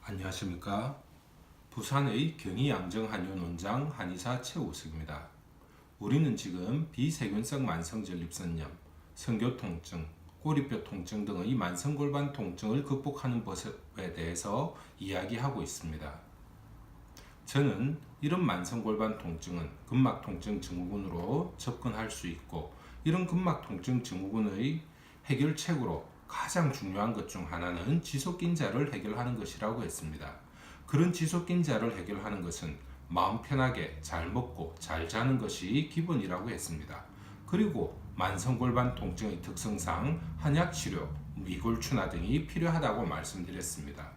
안녕하십니까. 부산의 경희양정한의원 원장 한의사 최우석입니다. 우리는 지금 비세균성 만성전립선염, 성교통증, 꼬리뼈 통증 등의 만성골반 통증을 극복하는 법에 대해서 이야기하고 있습니다. 저는 이런 만성골반 통증은 근막통증 증후군으로 접근할 수 있고, 이런 근막통증 증후군의 해결책으로 가장 중요한 것 중 하나는 지속긴자를 해결하는 것이라고 했습니다. 그런 지속긴자를 해결하는 것은 마음 편하게 잘 먹고 잘 자는 것이 기본이라고 했습니다. 그리고 만성골반 통증의 특성상 한약치료, 미골춘화 등이 필요하다고 말씀드렸습니다.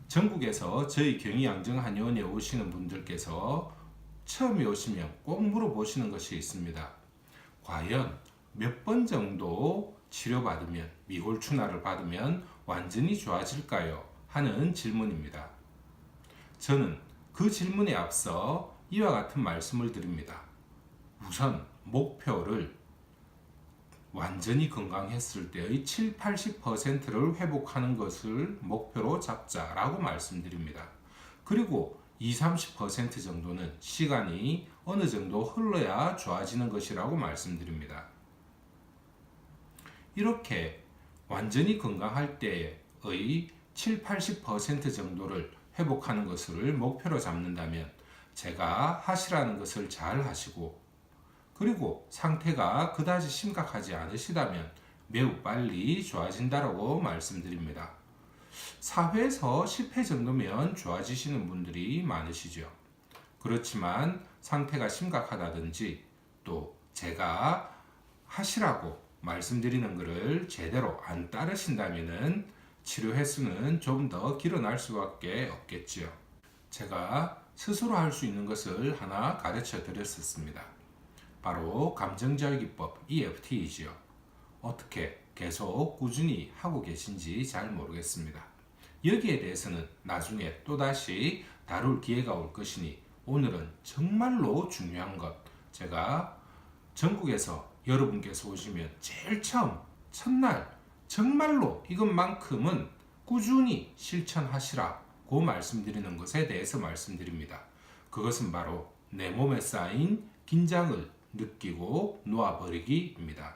전국에서 저희 경희양정한의원에 오시는 분들께서 처음에 오시면 꼭 물어보시는 것이 있습니다. 과연 몇 번 정도 치료받으면, 미골춘화를 받으면 완전히 좋아질까요? 하는 질문입니다. 저는 그 질문에 앞서 이와 같은 말씀을 드립니다. 우선 목표를 완전히 건강했을 때의 7, 80%를 회복하는 것을 목표로 잡자라고 말씀드립니다. 그리고 20, 30% 정도는 시간이 어느 정도 흘러야 좋아지는 것이라고 말씀드립니다. 이렇게 완전히 건강할 때의 7, 80% 정도를 회복하는 것을 목표로 잡는다면 제가 하시라는 것을 잘 하시고, 그리고 상태가 그다지 심각하지 않으시다면 매우 빨리 좋아진다고 말씀드립니다. 4회에서 10회 정도면 좋아지시는 분들이 많으시죠. 그렇지만 상태가 심각하다든지 또 제가 하시라고 말씀드리는 것을 제대로 안 따르신다면 치료 횟수는 좀 더 길어날 수밖에 없겠지요. 제가 스스로 할 수 있는 것을 하나 가르쳐 드렸었습니다. 바로 감정절기법 EFT이지요. 어떻게 계속 꾸준히 하고 계신지 잘 모르겠습니다. 여기에 대해서는 나중에 또다시 다룰 기회가 올 것이니 오늘은 정말로 중요한 것, 제가 전국에서 여러분께서 오시면 제일 처음 첫날 정말로 이것만큼은 꾸준히 실천하시라고 말씀드리는 것에 대해서 말씀드립니다. 그것은 바로 내 몸에 쌓인 긴장을 느끼고 놓아버리기입니다.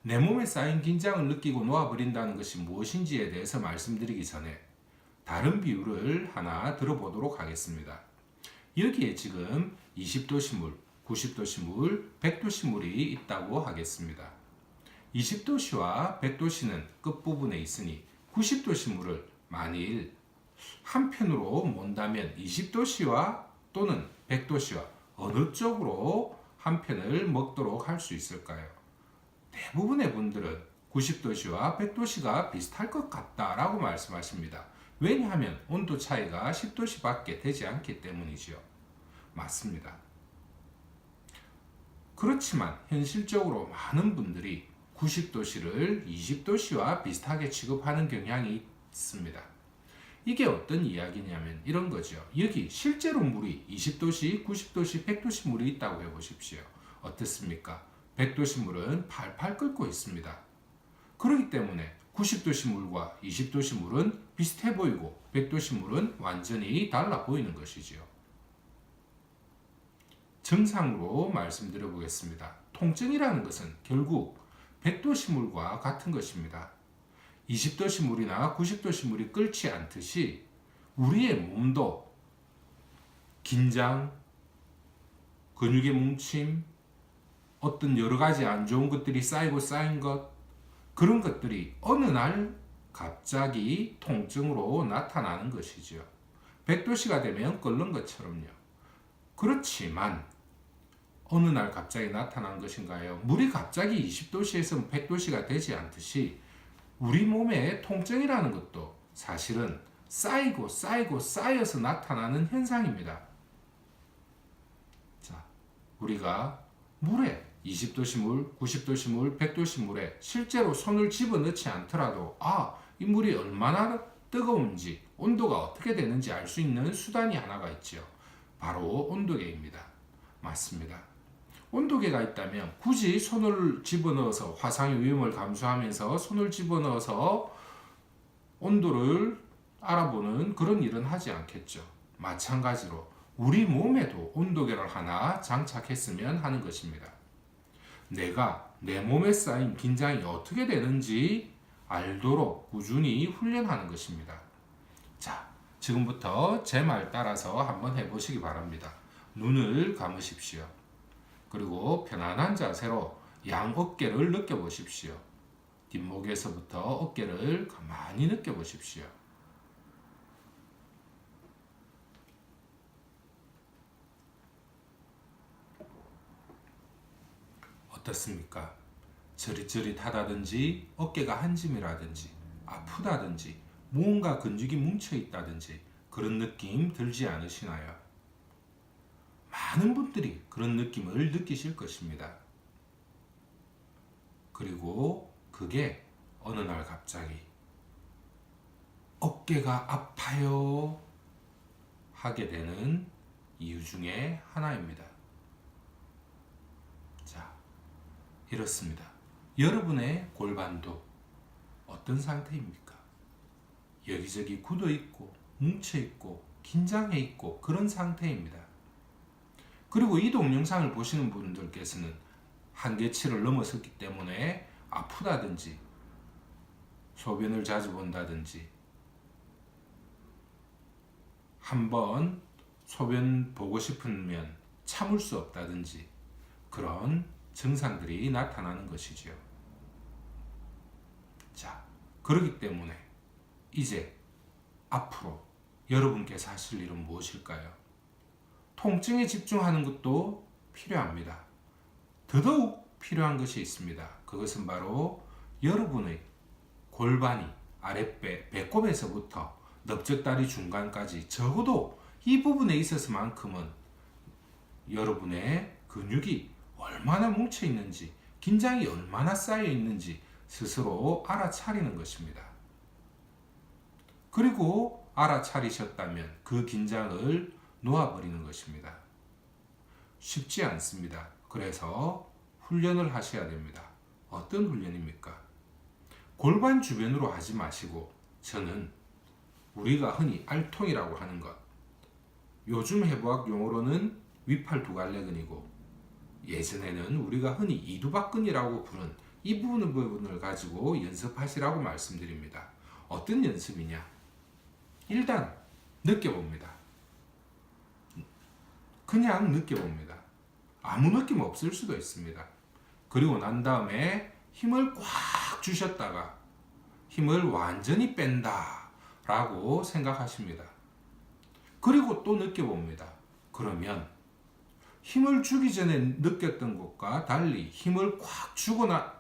내 몸에 쌓인 긴장을 느끼고 놓아버린다는 것이 무엇인지에 대해서 말씀드리기 전에 다른 비유를 하나 들어보도록 하겠습니다. 여기에 지금 20도씨 물, 90도씨 물, 100도씨 물이 있다고 하겠습니다. 20도씨와 100도씨는 끝부분에 있으니 90도씨 물을 만일 한편으로 몬다면 20도씨와 또는 100도씨와 어느 쪽으로 한 편을 먹도록 할 수 있을까요? 대부분의 분들은 90도씨와 100도씨가 비슷할 것 같다라고 말씀하십니다. 왜냐하면 온도 차이가 10도씨 밖에 되지 않기 때문이지요. 맞습니다. 그렇지만 현실적으로 많은 분들이 90도씨를 20도씨와 비슷하게 취급하는 경향이 있습니다. 이게 어떤 이야기냐면 이런 거죠. 여기 실제로 물이 20도씨, 90도씨, 100도씨 물이 있다고 해보십시오. 어떻습니까? 100도씨 물은 팔팔 끓고 있습니다. 그렇기 때문에 90도씨 물과 20도씨 물은 비슷해 보이고 100도씨 물은 완전히 달라 보이는 것이지요. 정상으로 말씀드려 보겠습니다. 통증이라는 것은 결국 100도씨 물과 같은 것입니다. 20도씨 물이나 90도씨 물이 끓지 않듯이 우리의 몸도 긴장, 근육의 뭉침, 어떤 여러 가지 안 좋은 것들이 쌓이고 쌓인 것, 그런 것들이 어느 날 갑자기 통증으로 나타나는 것이죠. 100도씨가 되면 끓는 것처럼요. 그렇지만 어느 날 갑자기 나타난 것인가요? 물이 갑자기 20도씨에서 100도씨가 되지 않듯이 우리 몸의 통증이라는 것도 사실은 쌓이고 쌓여서 나타나는 현상입니다. 자, 우리가 물에 20도씨 물, 90도씨 물, 100도씨 물에 실제로 손을 집어넣지 않더라도 이 물이 얼마나 뜨거운지, 온도가 어떻게 되는지 알 수 있는 수단이 하나가 있죠. 바로 온도계입니다. 맞습니다. 온도계가 있다면 굳이 손을 집어넣어서 화상의 위험을 감수하면서 손을 집어넣어서 온도를 알아보는 그런 일은 하지 않겠죠. 마찬가지로 우리 몸에도 온도계를 하나 장착했으면 하는 것입니다. 내가 내 몸에 쌓인 긴장이 어떻게 되는지 알도록 꾸준히 훈련하는 것입니다. 자, 지금부터 제 말 따라서 한번 해보시기 바랍니다. 눈을 감으십시오. 그리고 편안한 자세로 양 어깨를 느껴보십시오. 뒷목에서부터 어깨를 가만히 느껴보십시오. 어떻습니까? 저릿저릿하다든지 어깨가 한 짐이라든지 아프다든지 무언가 근육이 뭉쳐있다든지 그런 느낌 들지 않으시나요? 많은 분들이 그런 느낌을 느끼실 것입니다. 그리고 그게 어느 날 갑자기 어깨가 아파요 하게 되는 이유 중에 하나입니다. 자, 이렇습니다. 여러분의 골반도 어떤 상태입니까? 여기저기 굳어 있고 뭉쳐 있고 긴장해 있고 그런 상태입니다. 그리고 이 동영상을 보시는 분들께서는 한계치를 넘어섰기 때문에 아프다든지 소변을 자주 본다든지 한번 소변 보고 싶으면 참을 수 없다든지 그런 증상들이 나타나는 것이지요. 자, 그렇기 때문에 이제 앞으로 여러분께서 하실 일은 무엇일까요? 통증에 집중하는 것도 필요합니다. 더더욱 필요한 것이 있습니다. 그것은 바로 여러분의 골반이 아랫배, 배꼽에서부터 넓적다리 중간까지 적어도 이 부분에 있어서만큼은 여러분의 근육이 얼마나 뭉쳐 있는지, 긴장이 얼마나 쌓여 있는지 스스로 알아차리는 것입니다. 그리고 알아차리셨다면 그 긴장을 놓아버리는 것입니다. 쉽지 않습니다. 그래서 훈련을 하셔야 됩니다. 어떤 훈련입니까? 골반 주변으로 하지 마시고 저는 우리가 흔히 알통이라고 하는 것, 요즘 해부학 용어로는 위팔 두갈래근이고 예전에는 우리가 흔히 이두박근이라고 부른 이 부분을 가지고 연습하시라고 말씀드립니다. 어떤 연습이냐? 일단 느껴봅니다. 그냥 느껴봅니다. 아무 느낌 없을 수도 있습니다. 그리고 난 다음에 힘을 꽉 주셨다가 힘을 완전히 뺀다 라고 생각하십니다. 그리고 또 느껴봅니다. 그러면 힘을 주기 전에 느꼈던 것과 달리 힘을 꽉 주거나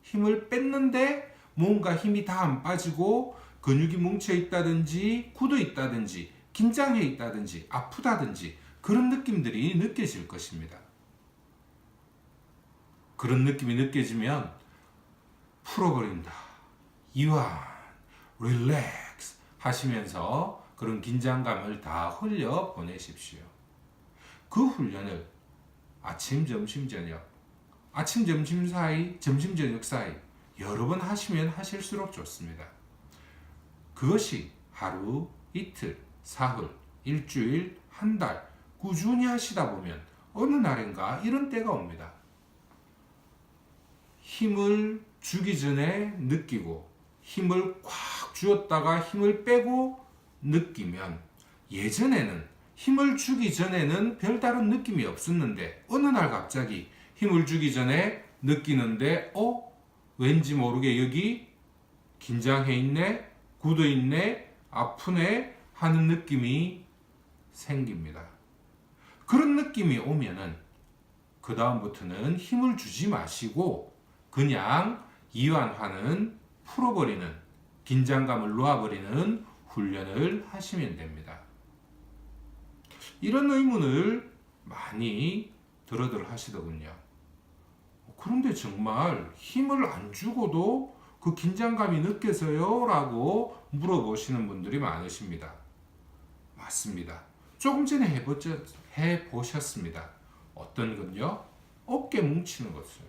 힘을 뺐는데 뭔가 힘이 다 안 빠지고 근육이 뭉쳐 있다든지 굳어 있다든지 긴장해 있다든지 아프다든지 그런 느낌들이 느껴질 것입니다. 그런 느낌이 느껴지면 풀어버린다. 이완, 릴렉스 하시면서 그런 긴장감을 다 흘려 보내십시오. 그 훈련을 아침, 점심, 저녁, 아침, 점심 사이, 점심, 저녁 사이 여러 번 하시면 하실수록 좋습니다. 그것이 하루, 이틀, 사흘, 일주일, 한 달 꾸준히 하시다 보면 어느 날인가 이런 때가 옵니다. 힘을 주기 전에 느끼고 힘을 꽉 주었다가 힘을 빼고 느끼면 예전에는 힘을 주기 전에는 별다른 느낌이 없었는데 어느 날 갑자기 힘을 주기 전에 느끼는데 왠지 모르게 여기 긴장해 있네, 굳어 있네, 아프네 하는 느낌이 생깁니다. 그런 느낌이 오면은 그 다음부터는 힘을 주지 마시고 그냥 이완하는, 풀어버리는, 긴장감을 놓아버리는 훈련을 하시면 됩니다. 이런 의문을 많이 들어들 하시더군요. 그런데 정말 힘을 안 주고도 그 긴장감이 느껴져요? 라고 물어보시는 분들이 많으십니다. 맞습니다. 조금 전에 해보셨습니다. 어떤 건요? 어깨 뭉치는 것을.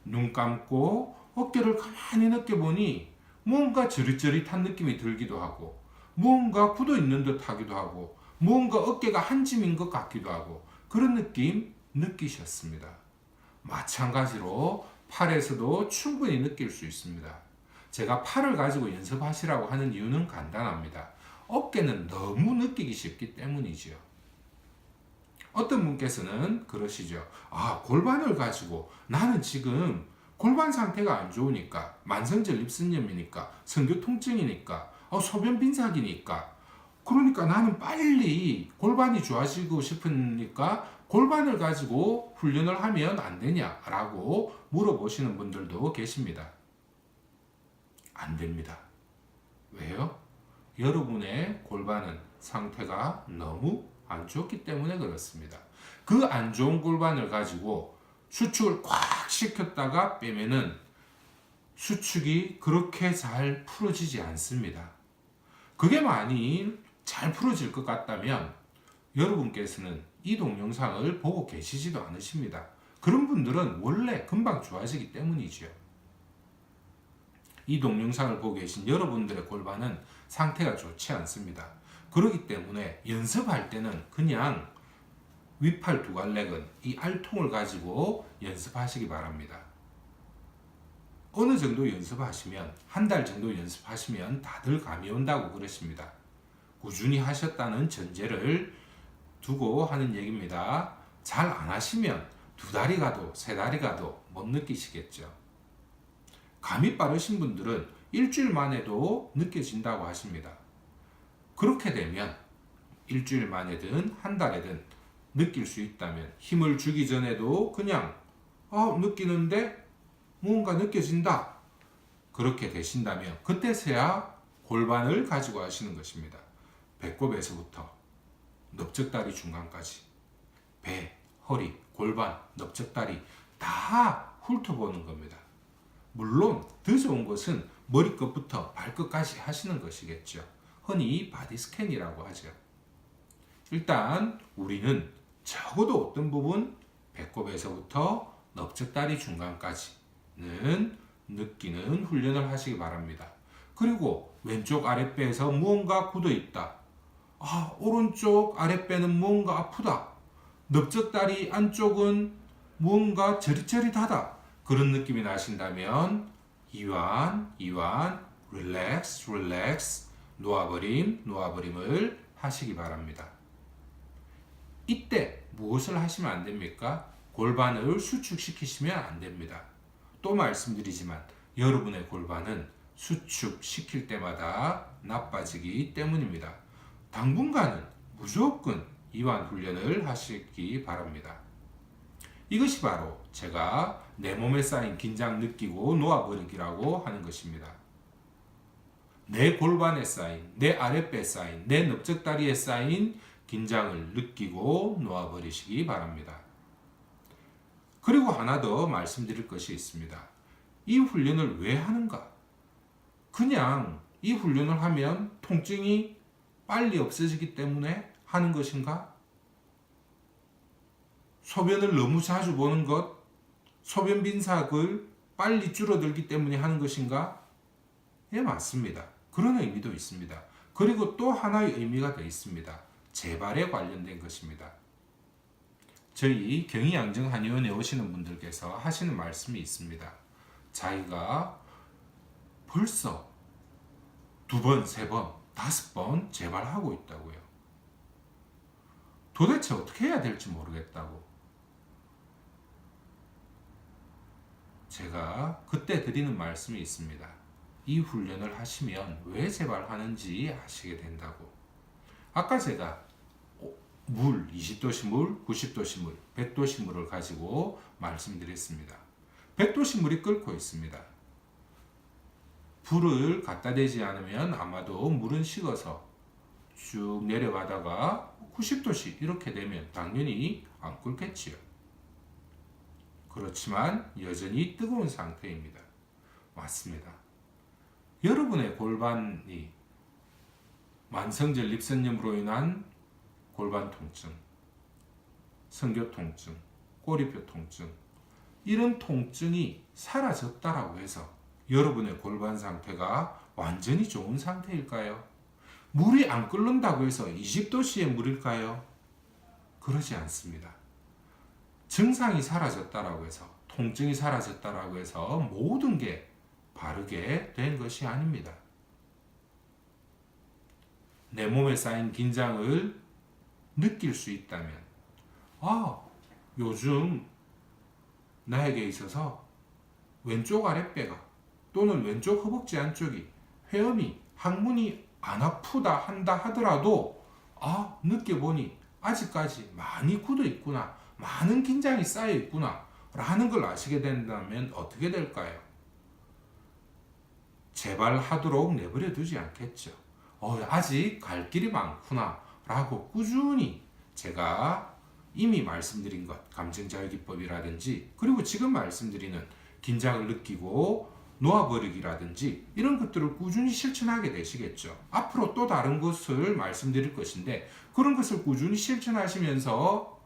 눈 감고 어깨를 가만히 느껴보니 무언가 저릿저릿한 느낌이 들기도 하고 무언가 굳어 있는 듯 하기도 하고 무언가 어깨가 한 짐인 것 같기도 하고 그런 느낌 느끼셨습니다. 마찬가지로 팔에서도 충분히 느낄 수 있습니다. 제가 팔을 가지고 연습하시라고 하는 이유는 간단합니다. 어깨는 너무 느끼기 쉽기 때문이지요. 어떤 분께서는 그러시죠. 골반을 가지고 나는 지금 골반 상태가 안 좋으니까 만성질 립슨염이니까 성교통증이니까 소변 빈삭이니까 그러니까 나는 빨리 골반이 좋아지고 싶으니까 골반을 가지고 훈련을 하면 안 되냐라고 물어보시는 분들도 계십니다. 안 됩니다. 왜요? 여러분의 골반은 상태가 너무 안 좋기 때문에 그렇습니다. 그 안 좋은 골반을 가지고 수축을 꽉 시켰다가 빼면은 수축이 그렇게 잘 풀어지지 않습니다. 그게 많이 잘 풀어질 것 같다면 여러분께서는 이 동영상을 보고 계시지도 않으십니다. 그런 분들은 원래 금방 좋아지기 때문이죠. 이 동영상을 보고 계신 여러분들의 골반은 상태가 좋지 않습니다. 그렇기 때문에 연습할 때는 그냥 위팔 두갈래근 이 알통을 가지고 연습하시기 바랍니다. 어느 정도 연습하시면 한 달 정도 연습하시면 다들 감이 온다고 그러십니다. 꾸준히 하셨다는 전제를 두고 하는 얘기입니다. 잘 안 하시면 2달이 가도 3달이 가도 못 느끼시겠죠. 감이 빠르신 분들은 일주일 만에도 느껴진다고 하십니다. 그렇게 되면 일주일 만에든 한 달에든 느낄 수 있다면 힘을 주기 전에도 그냥 느끼는데 뭔가 느껴진다. 그렇게 되신다면 그때서야 골반을 가지고 하시는 것입니다. 배꼽에서부터 넓적다리 중간까지 배, 허리, 골반, 넓적다리 다 훑어보는 겁니다. 물론 더 좋은 것은 머리끝부터 발끝까지 하시는 것이겠죠. 흔히 바디 스캔이라고 하죠. 일단 우리는 적어도 어떤 부분 배꼽에서부터 넓적다리 중간까지는 느끼는 훈련을 하시기 바랍니다. 그리고 왼쪽 아랫배에서 무언가 굳어 있다. 오른쪽 아랫배는 무언가 아프다. 넓적다리 안쪽은 무언가 저릿저릿하다. 그런 느낌이 나신다면 이완, 릴렉스, 놓아버림을 하시기 바랍니다. 이때 무엇을 하시면 안 됩니까? 골반을 수축시키시면 안 됩니다. 또 말씀드리지만 여러분의 골반은 수축시킬 때마다 나빠지기 때문입니다. 당분간은 무조건 이완 훈련을 하시기 바랍니다. 이것이 바로 제가 내 몸에 쌓인 긴장 느끼고 놓아버리기라고 하는 것입니다. 내 골반에 쌓인, 내 아랫배에 쌓인, 내 넓적다리에 쌓인 긴장을 느끼고 놓아버리시기 바랍니다. 그리고 하나 더 말씀드릴 것이 있습니다. 이 훈련을 왜 하는가? 그냥 이 훈련을 하면 통증이 빨리 없어지기 때문에 하는 것인가? 소변을 너무 자주 보는 것, 소변 빈삭을 빨리 줄어들기 때문에 하는 것인가? 예, 맞습니다. 그런 의미도 있습니다. 그리고 또 하나의 의미가 더 있습니다. 재발에 관련된 것입니다. 저희 경희양정 한의원에 오시는 분들께서 하시는 말씀이 있습니다. 자기가 벌써 2번, 3번, 5번 재발하고 있다고요. 도대체 어떻게 해야 될지 모르겠다고. 제가 그때 드리는 말씀이 있습니다. 이 훈련을 하시면 왜 재발하는지 아시게 된다고. 아까 제가 물, 20도씨 물, 90도씨 물, 100도씨 물을 가지고 말씀드렸습니다. 100도씨 물이 끓고 있습니다. 불을 갖다 대지 않으면 아마도 물은 식어서 쭉 내려가다가 90도씨 이렇게 되면 당연히 안 끓겠지요. 그렇지만 여전히 뜨거운 상태입니다. 맞습니다. 여러분의 골반이 만성질 립선염으로 인한 골반 통증, 성교 통증, 꼬리뼈 통증 이런 통증이 사라졌다라고 해서 여러분의 골반 상태가 완전히 좋은 상태일까요? 물이 안 끓는다고 해서 20도씨의 물일까요? 그러지 않습니다. 증상이 사라졌다라고 해서, 통증이 사라졌다라고 해서 모든 게 바르게 된 것이 아닙니다. 내 몸에 쌓인 긴장을 느낄 수 있다면, 요즘 나에게 있어서 왼쪽 아랫배가 또는 왼쪽 허벅지 안쪽이 회음이 항문이 안 아프다 한다 하더라도 느껴보니 아직까지 많이 굳어 있구나, 많은 긴장이 쌓여 있구나 라는 걸 아시게 된다면 어떻게 될까요? 제발 하도록 내버려 두지 않겠죠. 아직 갈 길이 많구나 라고 꾸준히 제가 이미 말씀드린 것, 감정자유기법이라든지, 그리고 지금 말씀드리는 긴장을 느끼고 놓아버리기라든지 이런 것들을 꾸준히 실천하게 되시겠죠. 앞으로 또 다른 것을 말씀드릴 것인데, 그런 것을 꾸준히 실천하시면서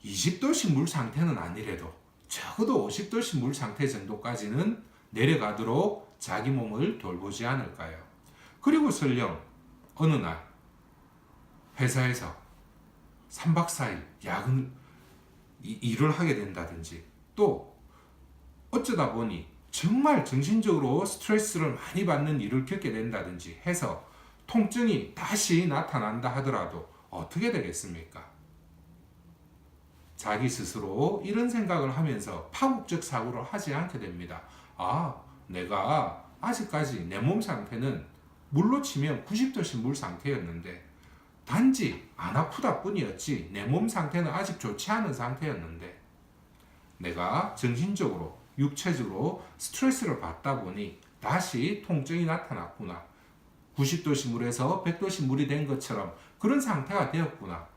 20도씨 물 상태는 아니래도 적어도 50도씨 물 상태 정도까지는 내려가도록 자기 몸을 돌보지 않을까요? 그리고 설령 어느 날 회사에서 3박 4일 야근 일을 하게 된다든지, 또 어쩌다 보니 정말 정신적으로 스트레스를 많이 받는 일을 겪게 된다든지 해서 통증이 다시 나타난다 하더라도 어떻게 되겠습니까? 자기 스스로 이런 생각을 하면서 파국적 사고를 하지 않게 됩니다. 내가 아직까지 내 몸 상태는 물로 치면 90도씨 물 상태였는데, 단지 안 아프다 뿐이었지 내 몸 상태는 아직 좋지 않은 상태였는데, 내가 정신적으로 육체적으로 스트레스를 받다 보니 다시 통증이 나타났구나, 90도씨 물에서 100도씨 물이 된 것처럼 그런 상태가 되었구나,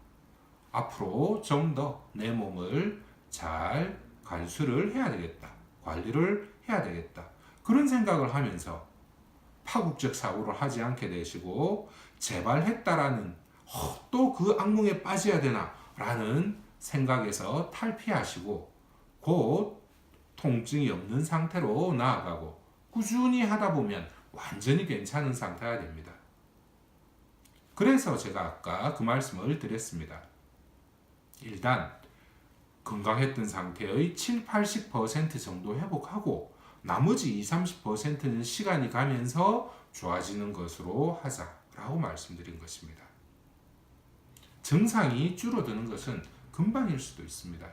앞으로 좀 더 내 몸을 잘 관수를 해야 되겠다, 관리를 해야 되겠다, 그런 생각을 하면서 파국적 사고를 하지 않게 되시고, 제발 했다라는 또 그 악몽에 빠져야 되나 라는 생각에서 탈피하시고 곧 통증이 없는 상태로 나아가고, 꾸준히 하다 보면 완전히 괜찮은 상태가 됩니다. 그래서 제가 아까 그 말씀을 드렸습니다. 일단 건강했던 상태의 7, 80% 정도 회복하고 나머지 20, 30%는 시간이 가면서 좋아지는 것으로 하자라고 말씀드린 것입니다. 증상이 줄어드는 것은 금방일 수도 있습니다.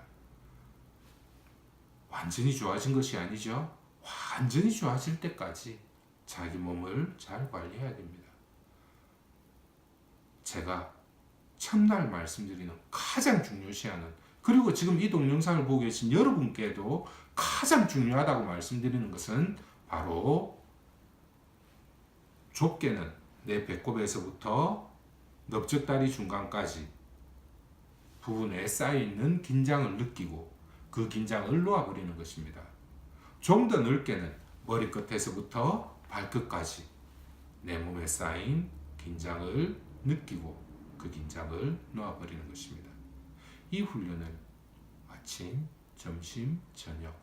완전히 좋아진 것이 아니죠. 완전히 좋아질 때까지 자기 몸을 잘 관리해야 됩니다. 제가 첫날 말씀드리는 가장 중요시하는, 그리고 지금 이 동영상을 보고 계신 여러분께도 가장 중요하다고 말씀드리는 것은 바로 좁게는 내 배꼽에서부터 넓적다리 중간까지 부분에 쌓여있는 긴장을 느끼고 그 긴장을 놓아버리는 것입니다. 좀 더 넓게는 머리끝에서부터 발끝까지 내 몸에 쌓인 긴장을 느끼고 그 긴장을 놓아버리는 것입니다. 이 훈련을 아침, 점심, 저녁,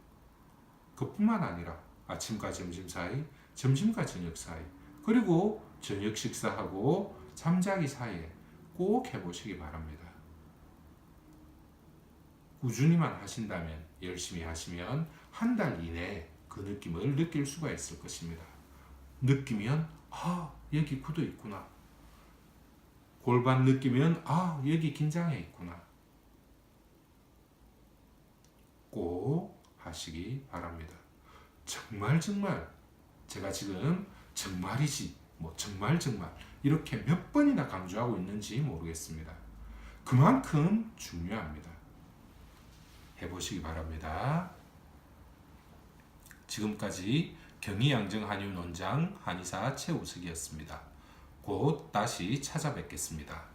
그뿐만 아니라 아침과 점심 사이, 점심과 저녁 사이, 그리고 저녁 식사하고 잠자기 사이에 꼭 해보시기 바랍니다. 꾸준히만 하신다면, 열심히 하시면 한 달 이내에 그 느낌을 느낄 수가 있을 것입니다. 느끼면 여기 굳어 있구나, 골반 느끼면 여기 긴장해 있구나, 꼭 하시기 바랍니다. 정말 제가 지금 정말이지 정말 이렇게 몇 번이나 강조하고 있는지 모르겠습니다. 그만큼 중요합니다. 해보시기 바랍니다. 지금까지 경희양정 한의원 원장 한의사 최우석이었습니다. 곧 다시 찾아뵙겠습니다.